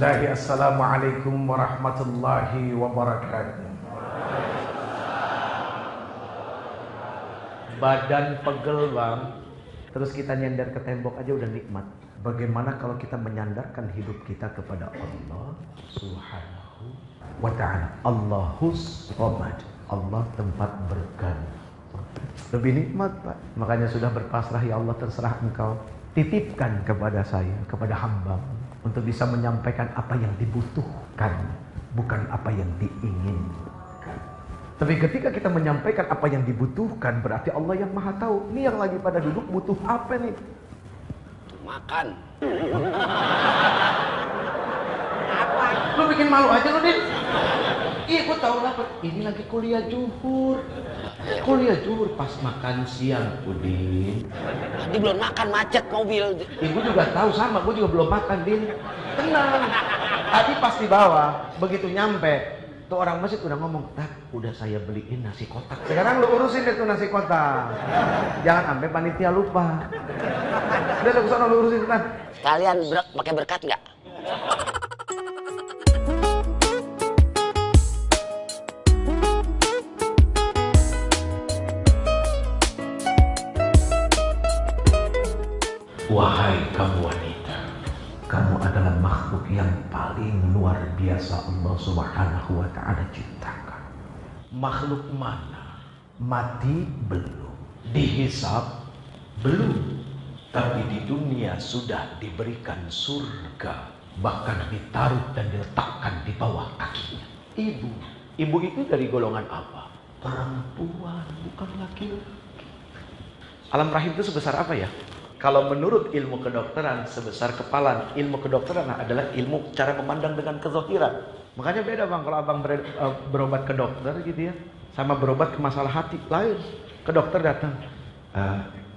Bismillah, assalamualaikum warahmatullahi wabarakatuh. Badan pegel bang, terus kita nyender ke tembok aja udah nikmat. Bagaimana kalau kita menyandarkan hidup kita kepada Allah Subhanahu wa ta'ala. Allahus Somad, Allah tempat bergantung. Lebih nikmat Pak. Makanya sudah berpasrah, ya Allah terserah Engkau. Titipkan kepada saya, kepada hamba, untuk bisa menyampaikan apa yang dibutuhkan, bukan apa yang diinginkan. Tapi ketika kita menyampaikan apa yang dibutuhkan, berarti Allah yang maha tahu. Ini yang lagi pada duduk butuh apa nih? Makan. Apa? Lu bikin malu aja lu, Din. Iya, gua tahu lah. Ini lagi kuliah zuhur. Kuliah zuhur pas makan siang, Udin. Tadi belum makan, macet mobil. Ibu juga tahu sama, gua juga belum makan, Din. Tenang. Tadi pas di bawah, begitu nyampe, tuh orang masjid udah ngomong, "Tak, udah saya beliin nasi kotak. Sekarang lu urusin deh tuh nasi kotak. Jangan sampai panitia lupa." Udah lu kesana lu urusin kan. Kalian pakai berkat nggak? Wahai kamu wanita, kamu adalah makhluk yang paling luar biasa Allah Subhanahu wa ta'ala ciptakan. Makhluk mana? Mati belum, dihisab belum, tapi di dunia sudah diberikan surga, bahkan ditaruh dan diletakkan di bawah kakinya. Ibu itu dari golongan apa? Perempuan, bukan laki-laki. Alam rahim itu sebesar apa ya? Kalau menurut ilmu kedokteran, sebesar kepala. Ilmu kedokteran adalah ilmu cara memandang dengan kezahiran. Makanya beda bang, kalau abang berobat ke dokter gitu ya, sama berobat ke masalah hati, lain. Ke dokter datang,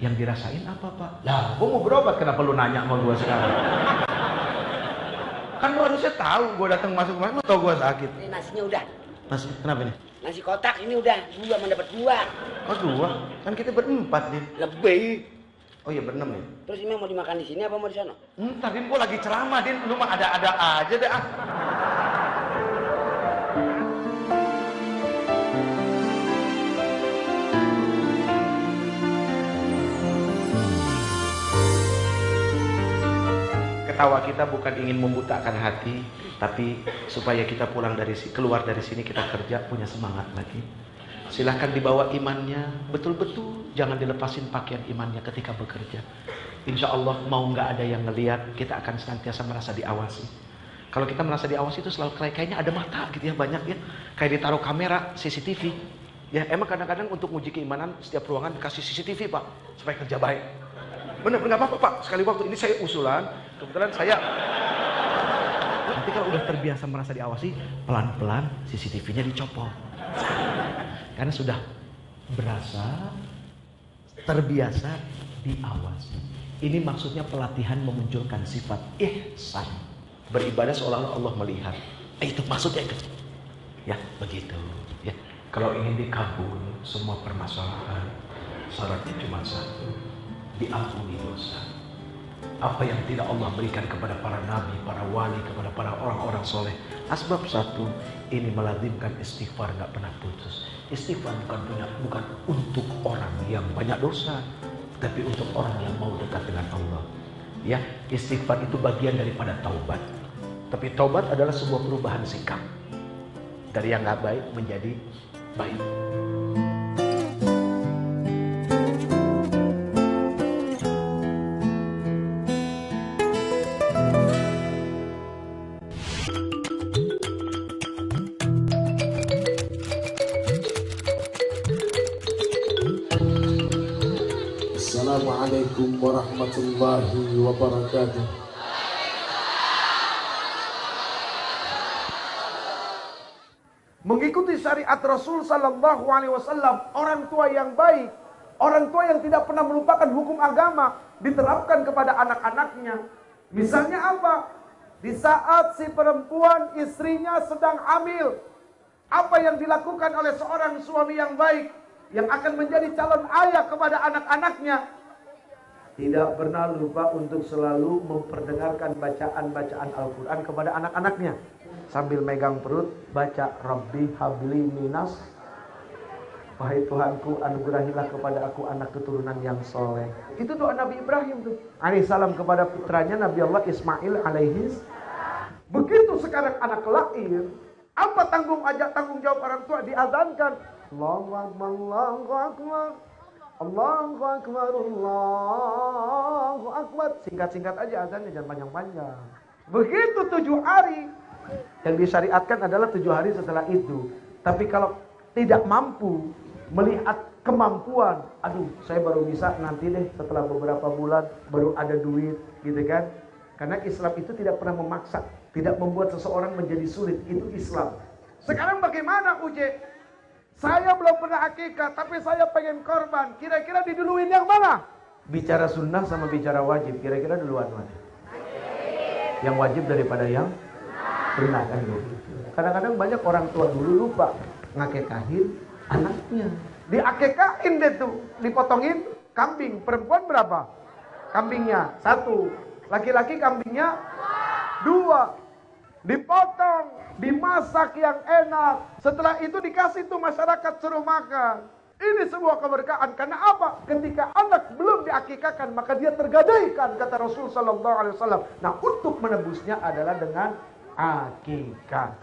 yang dirasain apa Pak? Lah, gua mau berobat, kenapa lu nanya sama gua sekarang? Kan lu harusnya tahu, gua datang masuk rumah, lu tau gua sakit. Ini nasinya udah. Nasi, kenapa nih? Nasi kotak ini udah, gua mendapat dua. Oh dua? Kan kita berempat nih. Lebih. Oh iya berenam nih. Terus ini mau dimakan di sini apa mau di sana? Ntar Din, gua lagi ceramah Din, lu mah ada-ada aja deh ah. Ketawa kita bukan ingin membutakan hati, tapi supaya kita keluar dari sini kita kerja punya semangat lagi. Silahkan dibawa imannya, betul-betul jangan dilepasin pakaian imannya ketika bekerja. Insya Allah mau nggak ada yang ngelihat, kita akan senantiasa merasa diawasi. Kalau kita merasa diawasi itu selalu kayaknya ada mata gitu ya, banyak ya. Kayak ditaruh kamera CCTV. Ya emang kadang-kadang untuk uji keimanan setiap ruangan kasih CCTV Pak, supaya kerja baik. Bener, nggak apa-apa Pak, sekali waktu ini saya usulan, kebetulan saya... Nanti kalau udah terbiasa merasa diawasi, pelan-pelan CCTV-nya dicopot. Karena sudah berasa terbiasa diawasi. Ini maksudnya pelatihan memunculkan sifat ihsan. Beribadah seolah-olah Allah melihat. Itu maksudnya itu. Ya, begitu. Ya, kalau ingin dikabul semua permasalahan, syaratnya cuma satu. Diampuni dosa. Apa yang tidak Allah berikan kepada para nabi, para wali, kepada para orang-orang soleh. Asbab satu, ini melazimkan istighfar nggak pernah putus. Istighfar bukan untuk orang yang banyak dosa, tapi untuk orang yang mau dekat dengan Allah. Ya, istighfar itu bagian daripada taubat. Tapi taubat adalah sebuah perubahan sikap dari yang nggak baik menjadi baik. Assalamualaikum warahmatullahi wabarakatuh. Mengikuti syariat Rasul sallallahu alaihi wasallam, orang tua yang baik, orang tua yang tidak pernah melupakan hukum agama diterapkan kepada anak-anaknya. Misalnya apa? Di saat si perempuan istrinya sedang hamil, apa yang dilakukan oleh seorang suami yang baik yang akan menjadi calon ayah kepada anak-anaknya? tidak pernah lupa untuk selalu memperdengarkan bacaan-bacaan Al-Quran kepada anak-anaknya. Sambil megang perut, baca Rabbi habli minas. Wahai Tuhanku, anugerahilah kepada aku anak keturunan yang soleh. Itu doa Nabi Ibrahim tuh. Alaihissalam kepada putranya Nabi Allah Ismail alaihis. Begitu sekarang anak lahir, apa tanggung jawab orang tua? Diazankan. Allahu Akbar, Allahu Akbar. Allahu Akbar, Allahu Akbar. Singkat-singkat aja azannya, jangan panjang-panjang. Begitu 7 hari. Yang disyariatkan adalah 7 hari setelah itu. Tapi kalau tidak mampu melihat kemampuan, aduh saya baru bisa nanti deh setelah beberapa bulan, baru ada duit gitu kan. Karena Islam itu tidak pernah memaksa, tidak membuat seseorang menjadi sulit. Itu Islam. Sekarang bagaimana Uje? Saya belum pernah akikah, tapi saya pengen korban. Kira-kira diduluin yang mana? Bicara sunnah sama bicara wajib, kira-kira duluan mana? Yang wajib daripada yang sunnah kan gitu. Kadang-kadang banyak orang tua dulu lupa ngakekahin anaknya. Diakekahin deh tuh, dipotongin kambing. Perempuan berapa? Kambingnya 1, laki-laki kambingnya 2. Dipotong, dimasak yang enak. Setelah itu dikasih tuh masyarakat suruh makan. Ini sebuah keberkahan. Karena apa? Ketika anak belum diakikahkan, maka dia tergadaikan, kata Rasul sallallahu alaihi wasallam. Nah, untuk menebusnya adalah dengan akikah.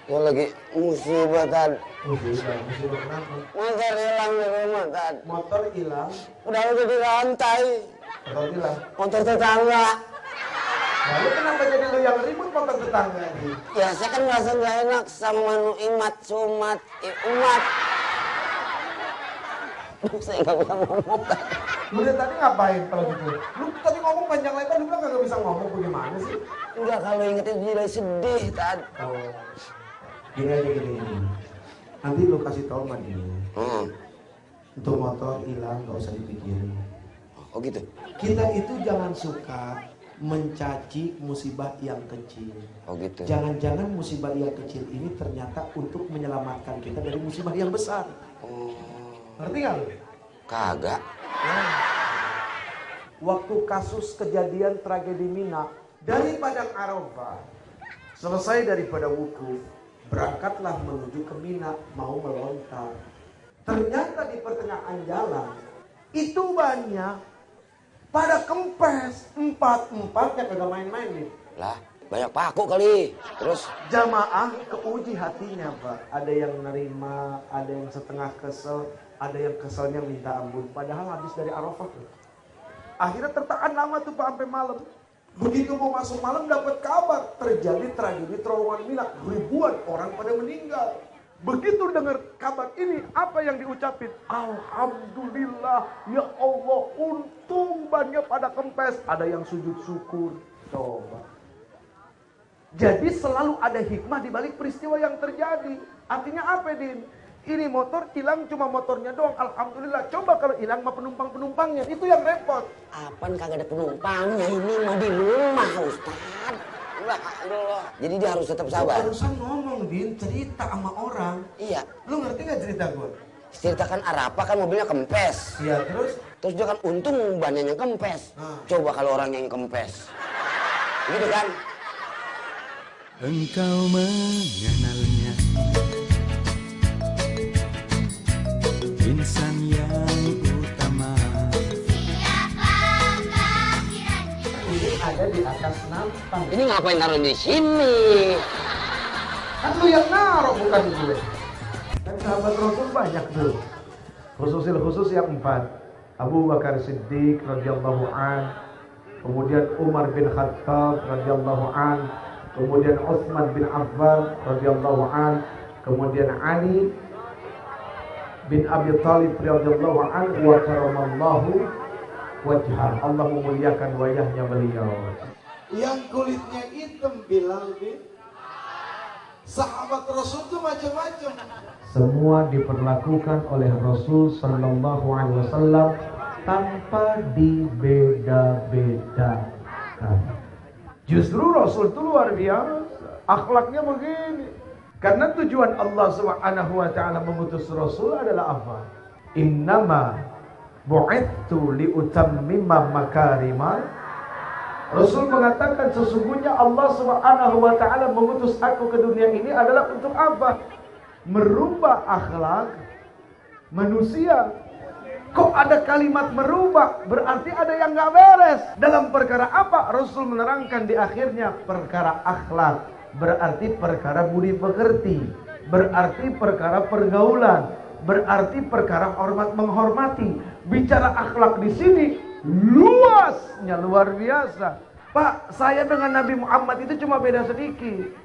Gue lagi musibah Tad. Musibah kenapa? Motor hilang di rumah Tad. Motor hilang. Udah ada di lantai. Motor hilang. Motor tetangga. Lalu kenapa jadi lu yang ribut motor tetangga ini? Ya saya kan merasa gak enak sama manu imat sumat umat. Saya gak bisa ngomong. Lu dari tadi ngapain kalau gitu? Lu tadi ngomong panjang lebar, lu bilang gak bisa ngomong, bagaimana sih? Enggak, kalau ingetin jadi sedih Tad. Oh, gini aja gini. Nanti lu kasih tau sama dia. Untuk motor hilang gak usah dipikirin. Oh gitu? Kita itu jangan suka mencaci musibah yang kecil. Oh gitu? Jangan-jangan musibah yang kecil ini ternyata untuk menyelamatkan kita dari musibah yang besar. Oh. Ngerti gak lu? Kagak. Waktu kasus kejadian tragedi Mina, dari Padang Arafah, selesai daripada wukuf, berangkatlah menuju ke Mina, mau melontar. Ternyata di pertengahan jalan, itu banyak pada kempes, 4-4 yang kagak main-main nih. Lah, banyak paku kali. Terus? Jamaah keuji hatinya Pak. Ada yang nerima, ada yang setengah kesel, ada yang keselnya minta ampun. Padahal habis dari Arafah tuh. Akhirnya tertahan lama tuh Pak sampai malam. Begitu mau masuk malam dapat kabar terjadi tragedi terowongan Mina. Ribuan orang pada meninggal. Begitu dengar kabar ini, apa yang diucapin? Alhamdulillah, ya Allah, untung bannya pada kempes. Ada yang sujud syukur. Coba. Jadi selalu ada hikmah di balik peristiwa yang terjadi. Artinya apa, Din? Ini motor hilang cuma motornya doang. Alhamdulillah. Coba kalau hilang mah penumpang-penumpangnya. Itu yang repot. Apaan kagak ada penumpangnya, ini mah di rumah Ustaz. Allah. Jadi dia harus tetap sabar. Barusan ngomong, Din, cerita sama orang. Iya. Lu ngerti gak cerita gue? Ceritakan Arafah kan mobilnya kempes. Iya, terus? Terus dia kan untung bannya yang kempes. Coba kalau orangnya yang kempes. Gitu kan? Engkau mengenalnya, insan yang utama. Ini ada di atas nampan. Ini ngapain taruh di sini? Kan lu yang naruh, bukan gue. Kan sahabat Rasul banyak tuh. Khusus yang 4. Abu Bakar Siddiq radhiyallahu an, kemudian Umar bin Khattab radhiyallahu an, kemudian Utsman bin Affan radhiyallahu an, kemudian Ali bin Abi Thalib radhiyallahu an, wa karamallahu wajhah. Allah memuliakan wajahnya beliau. Yang kulitnya hitam Bilal bin. Sahabat Rasul itu macam-macam. Semua diperlakukan oleh Rasul sallallahu alaihi wasallam tanpa dibeda-bedakan. Justru Rasul itu luar biasa, akhlaknya begini. Karena tujuan Allah Subhanahu wa taala mengutus Rasul adalah apa? Innama bu'ittu liutammima makarimal. Rasul mengatakan sesungguhnya Allah Subhanahu wa taala mengutus aku ke dunia ini adalah untuk apa? Merubah akhlak manusia. Kok ada kalimat merubah? Berarti ada yang nggak beres. Dalam perkara apa? Rasul menerangkan di akhirnya perkara akhlak. Berarti perkara budi pekerti. Berarti perkara pergaulan. Berarti perkara hormat menghormati. Bicara akhlak di sini luasnya luar biasa. Pak, saya dengan Nabi Muhammad itu cuma beda sedikit.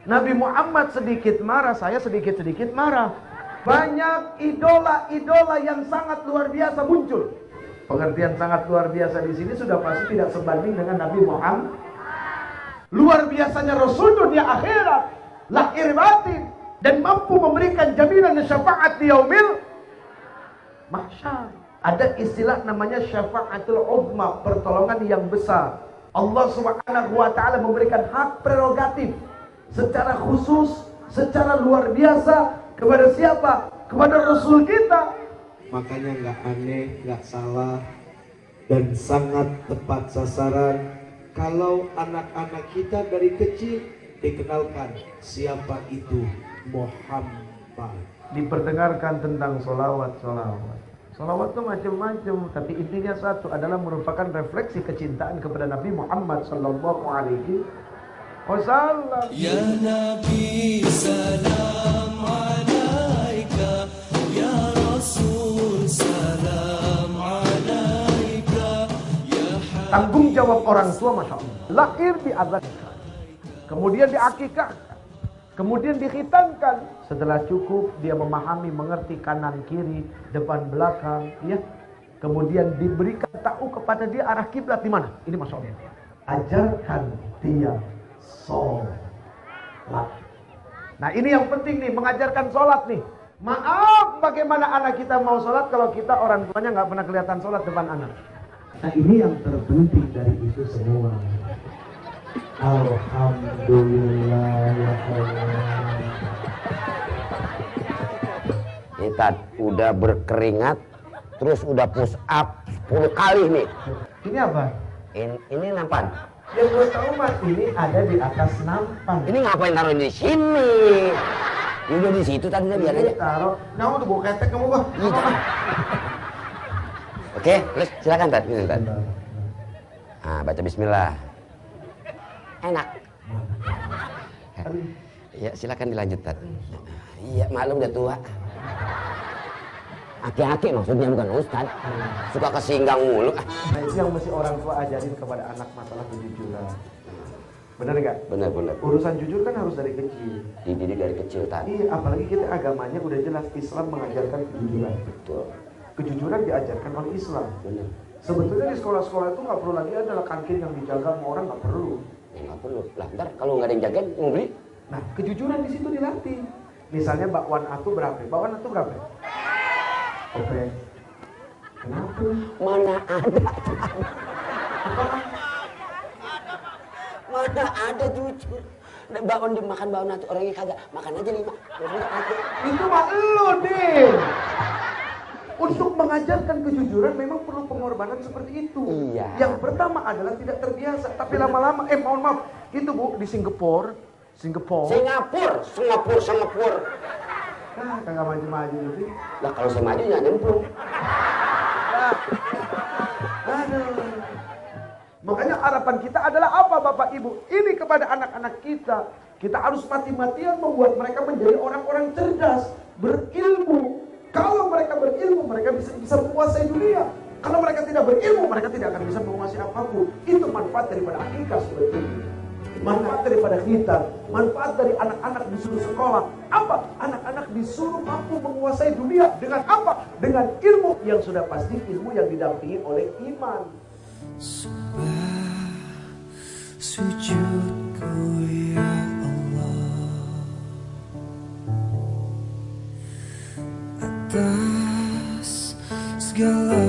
Nabi Muhammad sedikit marah, saya sedikit-sedikit marah. Banyak idola-idola yang sangat luar biasa muncul. Pengertian sangat luar biasa di sini sudah pasti tidak sebanding dengan Nabi Muhammad. Luar biasanya Rasul dunia akhirat, lahir batin, dan mampu memberikan jaminan syafaat di yaumil mahsyar. Ada istilah namanya syafaatul uzma, pertolongan yang besar. Allah Subhanahu wa taala memberikan hak prerogatif secara khusus, secara luar biasa kepada siapa? Kepada Rasul kita. Makanya nggak aneh, nggak salah, dan sangat tepat sasaran kalau anak-anak kita dari kecil dikenalkan siapa itu Muhammad. Diperdengarkan tentang solawat. Solawat itu macam-macam, tapi intinya satu adalah merupakan refleksi kecintaan kepada Nabi Muhammad sallallahu alaihi wasallam. Ya Nabi salam alaika, ya Rasul salam alaika, ya Tanggung jawab orang tua, masya Allah. Lahir diazankan, kemudian diakikahkan, kemudian dikhitankan. Setelah cukup dia memahami, mengerti kanan kiri, depan belakang, ya. Kemudian diberikan tahu kepada dia arah kiblat di mana. Ini masya Allah. Ajarkan dia sholat. Nah ini yang penting nih, mengajarkan sholat nih. Maaf, bagaimana anak kita mau sholat kalau kita orang tuanya nggak pernah kelihatan sholat depan anak. Nah ini yang terpenting dari itu semua. Alhamdulillah ya Allah. Kita udah berkeringat, terus udah push up 10 kali nih. Ini apa? Ini nampan. Yang gue tahu mas, ini ada di atas nampan. Ini ngapain taruh di sini? Ini udah di situ tadi biar aja. Taruh. Kamu tuh bawa ketek kamu bah. Oke, terus silakan Tat. Baca Bismillah. Enak. Ya silakan dilanjut Tat. Iya maklum udah tua. Aki-aki maksudnya bukan Ustad. Suka kesinggang mulu. Nah itu yang mesti orang tua ajarin kepada anak masalah kejujuran. Benar nggak? Benar. Urusan jujur kan harus dari kecil. Dididik dari kecil tadi. Iya, apalagi kita agamanya udah jelas, Islam mengajarkan kejujuran. Betul. Kejujuran diajarkan oleh Islam. Benar. Sebetulnya di sekolah-sekolah itu nggak perlu lagi ada kantin yang dijaga sama orang, nggak perlu. Ya, nggak perlu. Lah ntar kalau nggak ada yang jagain mau beli? Nah kejujuran di situ dilatih. Misalnya bakwan atu berapa? Bakwan atu berapa? Oke. Kenapa? Mana ada? Mana ada jujur? Bakwan dimakan bakwan atu orangnya kagak. Makan aja 5. Itu mah elu, Din. Untuk mengajarkan kejujuran memang perlu pengorbanan seperti itu. Iya. Yang pertama adalah tidak terbiasa, tapi lama-lama, mohon maaf, itu Bu di Singapura. Kagak maju-maju gitu. Lah kalau saya maju ya nyemplung. Aduh. Makanya harapan kita adalah apa Bapak Ibu? Ini kepada anak-anak kita. Kita harus mati-matian membuat mereka menjadi orang-orang cerdas, berilmu. Kalau mereka berilmu, mereka bisa menguasai dunia. Kalau mereka tidak berilmu, mereka tidak akan bisa menguasai apapun. Itu manfaat daripada akikah sebetulnya. Manfaat daripada kita, manfaat dari anak-anak disuruh sekolah. Apa? Anak-anak disuruh mampu menguasai dunia. Dengan apa? Dengan ilmu yang sudah pasti ilmu yang didampingi oleh iman. Sujudku ya Allah atas segala